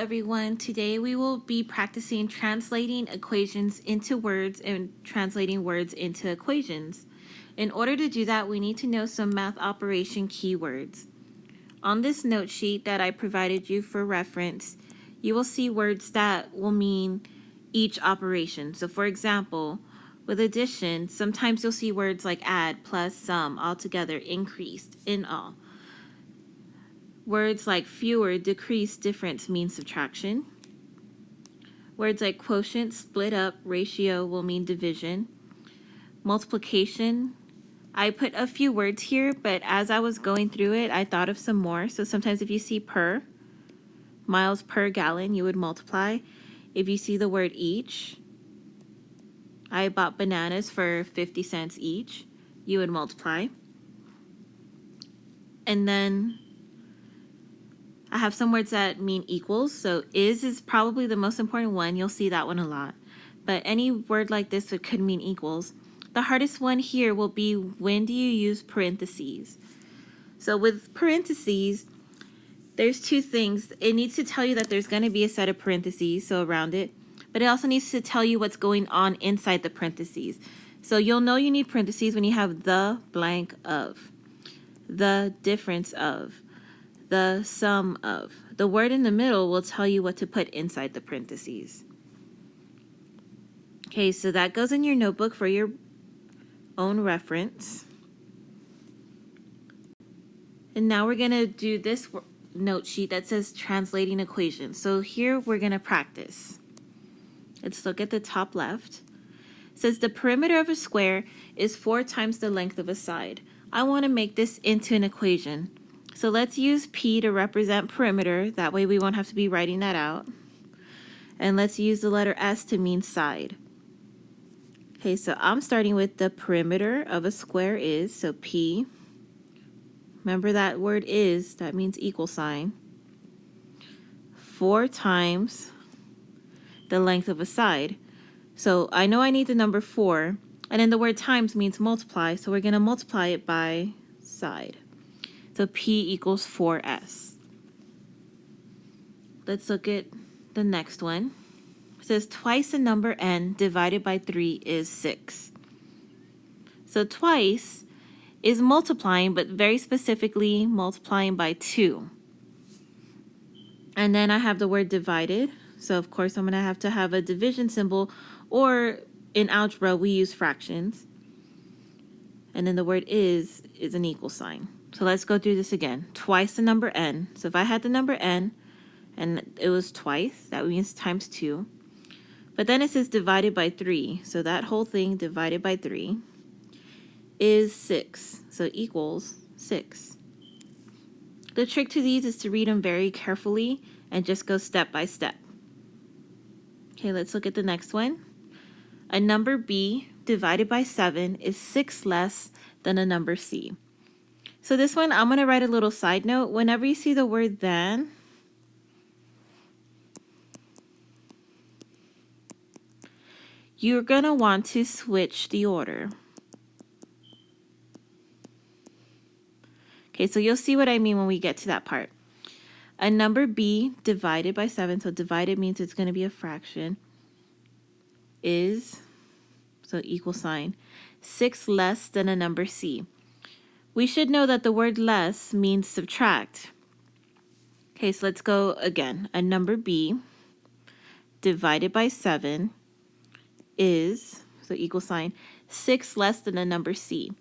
everyone. Today we will be practicing translating equations into words and translating words into equations. In order to do that, we need to know some math operation keywords. On this note sheet that I provided you for reference, you will see words that will mean each operation. So for example, with addition, sometimes you'll see words like add, plus, sum, altogether, increased, in all. Words like fewer, decrease, difference mean subtraction. Words like quotient, split up, ratio will mean division. Multiplication, I put a few words here, but as I was going through it, I thought of some more. So sometimes if you see per, miles per gallon, you would multiply. If you see the word each, I bought bananas for 50 cents each, you would multiply. And then I have some words that mean equals. So is probably the most important one. You'll see that one a lot. But any word like this could mean equals. The hardest one here will be, when do you use parentheses? So with parentheses, there's two things. It needs to tell you that there's going to be a set of parentheses, so around it. But it also needs to tell you what's going on inside the parentheses. So you'll know you need parentheses when you have the blank of, the difference of, the sum of. The word in the middle will tell you what to put inside the parentheses. Okay, so that goes in your notebook for your own reference. And now we're going to do this note sheet that says translating equations. So here we're going to practice. Let's look at the top left. It says the perimeter of a square is 4 times the length of a side. I want to make this into an equation. So let's use P to represent perimeter. That way we won't have to be writing that out. And let's use the letter S to mean side. Okay, so I'm starting with the perimeter of a square is, so P. Remember that word is, that means equal sign. 4 times the length of a side. So I know I need the number 4, and then the word times means multiply, so we're going to multiply it by side. So P equals 4S. Let's look at the next one. It says twice the number n divided by 3 is 6. So twice is multiplying, but very specifically multiplying by 2. And then I have the word divided. So of course I'm going to have a division symbol, or in algebra we use fractions. And then the word is an equal sign. So let's go through this again. Twice the number n. So if I had the number n and it was twice, that means times 2. But then it says divided by 3. So that whole thing divided by 3 is 6. So equals 6. The trick to these is to read them very carefully and just go step by step. Okay, let's look at the next one. A number b divided by 7 is 6 less than a number c. So this one, I'm going to write a little side note. Whenever you see the word than, you're going to want to switch the order. Okay, so you'll see what I mean when we get to that part. A number b divided by 7, so divided means it's going to be a fraction, is, so equal sign, 6 less than a number c. We should know that the word less means subtract. Okay, so let's go again. A number b divided by 7 is, so equal sign, 6 less than a number c.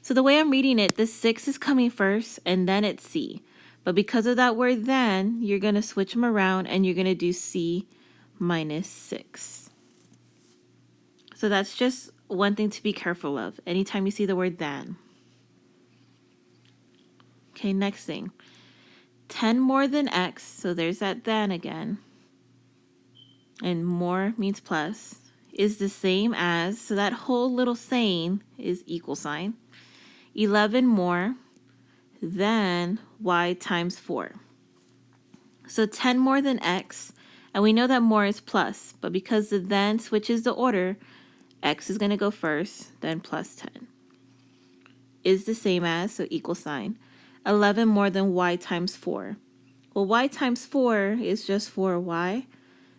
So the way I'm reading it, the 6 is coming first and then it's c. But because of that word then, you're going to switch them around and you're going to do c minus 6. So that's just one thing to be careful of anytime you see the word than. Okay, next thing. 10 more than x, so there's that than again. And more means plus, is the same as, so that whole little saying is equal sign. 11 more than y times 4. So 10 more than x, and we know that more is plus, but because the then switches the order, x is going to go first, then plus 10. Is the same as, so equal sign. 11 more than y times 4. Well, y times 4 is just 4y,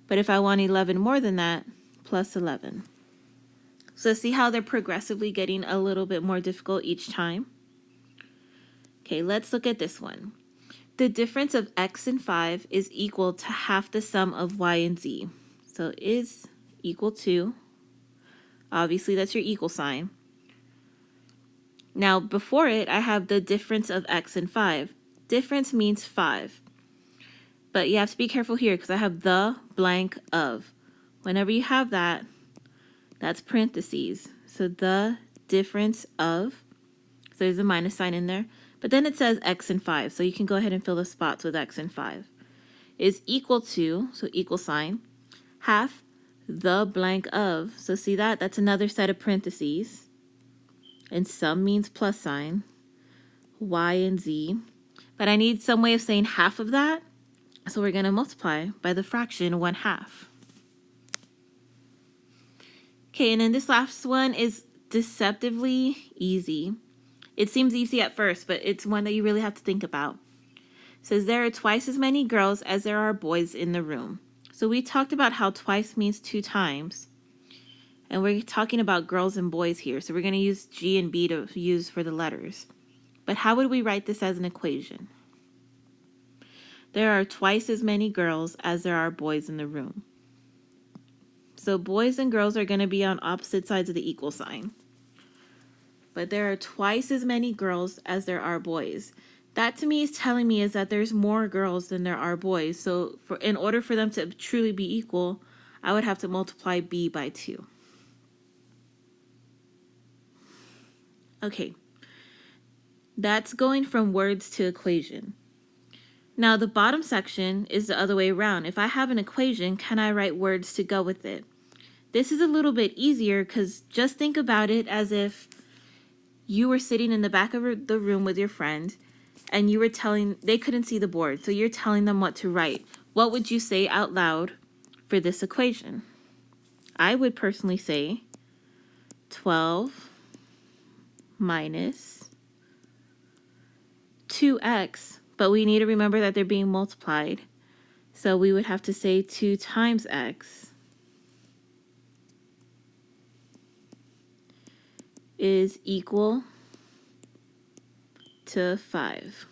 but if I want 11 more than that, plus 11. So see how they're progressively getting a little bit more difficult each time? Okay, let's look at this one. The difference of x and 5 is equal to half the sum of y and z. So is equal to, obviously that's your equal sign. Now before it, I have the difference of x and 5. Difference means 5. But you have to be careful here because I have the blank of. Whenever you have that, that's parentheses. So the difference of, so there's a minus sign in there. But then it says x and 5, so you can go ahead and fill the spots with x and 5. Is equal to, so equal sign, half the blank of. So see that? That's another set of parentheses. And sum means plus sign, y and z. But I need some way of saying half of that. So we're going to multiply by the fraction 1/2. Okay, and then this last one is deceptively easy. It seems easy at first, but it's one that you really have to think about. It says there are twice as many girls as there are boys in the room. So we talked about how twice means 2 times. And we're talking about girls and boys here. So we're going to use G and B to use for the letters. But how would we write this as an equation? There are twice as many girls as there are boys in the room. So boys and girls are going to be on opposite sides of the equal sign. But there are twice as many girls as there are boys. That to me is telling me is that there's more girls than there are boys. So in order for them to truly be equal, I would have to multiply B by 2. Okay, that's going from words to equation. Now the bottom section is the other way around. If I have an equation, can I write words to go with it? This is a little bit easier because just think about it as if you were sitting in the back of the room with your friend and you were they couldn't see the board, so you're telling them what to write. What would you say out loud for this equation? I would personally say 12 minus 2x, but we need to remember that they're being multiplied. So we would have to say 2 times x is equal to 5.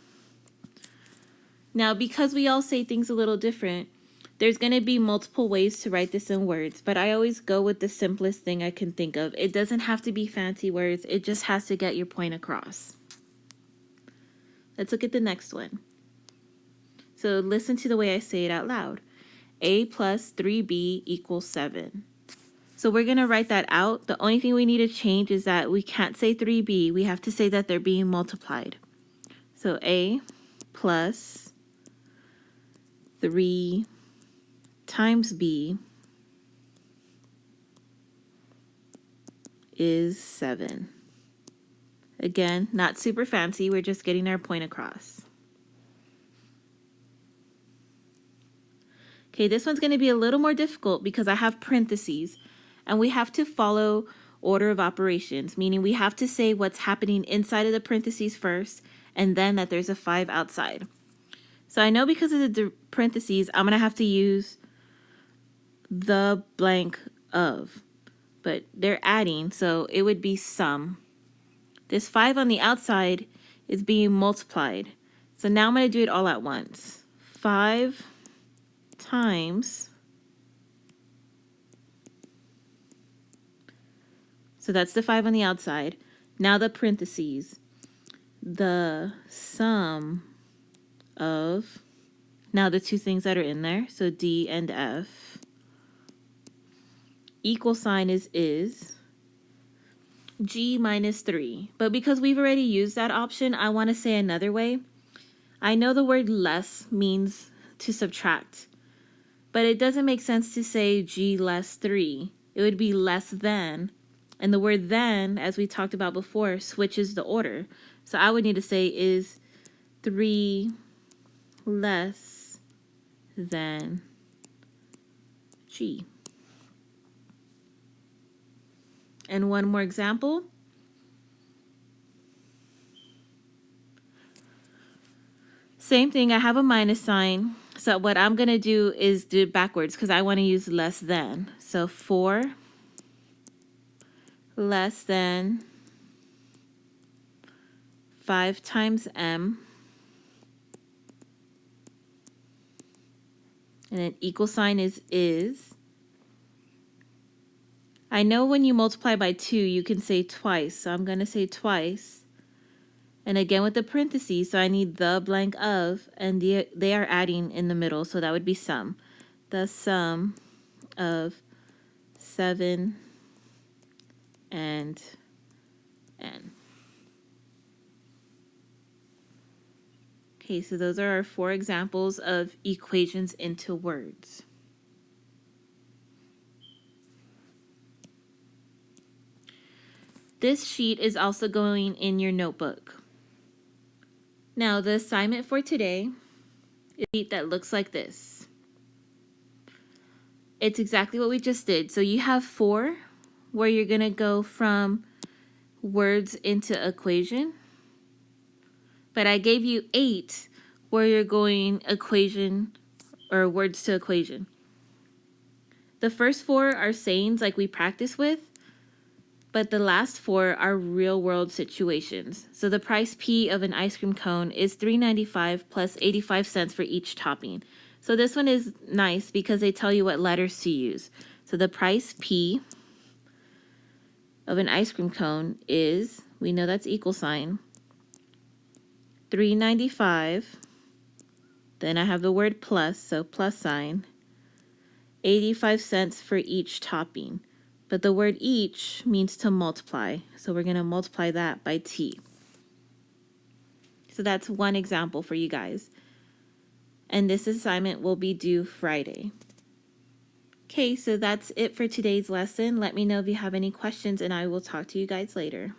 Now, because we all say things a little different, there's going to be multiple ways to write this in words, but I always go with the simplest thing I can think of. It doesn't have to be fancy words. It just has to get your point across. Let's look at the next one. So listen to the way I say it out loud. A plus 3b equals 7. So we're going to write that out. The only thing we need to change is that we can't say 3b. We have to say that they're being multiplied. So A plus 3 times b is 7. Again, not super fancy. We're just getting our point across. Okay, this one's going to be a little more difficult because I have parentheses. And we have to follow order of operations, meaning we have to say what's happening inside of the parentheses first, and then that there's a 5 outside. So I know because of the parentheses, I'm going to have to use the blank of, but they're adding, so it would be sum. This 5 on the outside is being multiplied. So now I'm going to do it all at once. 5 times, so that's the 5 on the outside. Now the parentheses, the sum of, now the 2 things that are in there, so D and F. Equal sign is G minus 3. But because we've already used that option, I want to say another way. I know the word less means to subtract, but it doesn't make sense to say G less 3. It would be less than. And the word then, as we talked about before, switches the order. So I would need to say is 3 less than G. And one more example. Same thing, I have a minus sign. So what I'm going to do is do it backwards because I want to use less than. So 4 less than 5 times m, and an equal sign is. I know when you multiply by 2, you can say twice, so I'm going to say twice. And again with the parentheses, so I need the blank of, and they are adding in the middle, so that would be sum. The sum of 7 and n. Okay, so those are our 4 examples of equations into words. This sheet is also going in your notebook. Now, the assignment for today is a sheet that looks like this. It's exactly what we just did. So you have 4 where you're going to go from words into equation. But I gave you 8 where you're going equation or words to equation. The first 4 are sayings like we practice with, but the last 4 are real world situations. So the price P of an ice cream cone is $3.95 plus 85 cents for each topping. So this one is nice because they tell you what letters to use. So the price P of an ice cream cone is, we know that's equal sign, $3.95. Then I have the word plus, so plus sign, 85 cents for each topping. But the word each means to multiply, so we're going to multiply that by T. So that's one example for you guys. And this assignment will be due Friday. Okay, so that's it for today's lesson. Let me know if you have any questions, and I will talk to you guys later.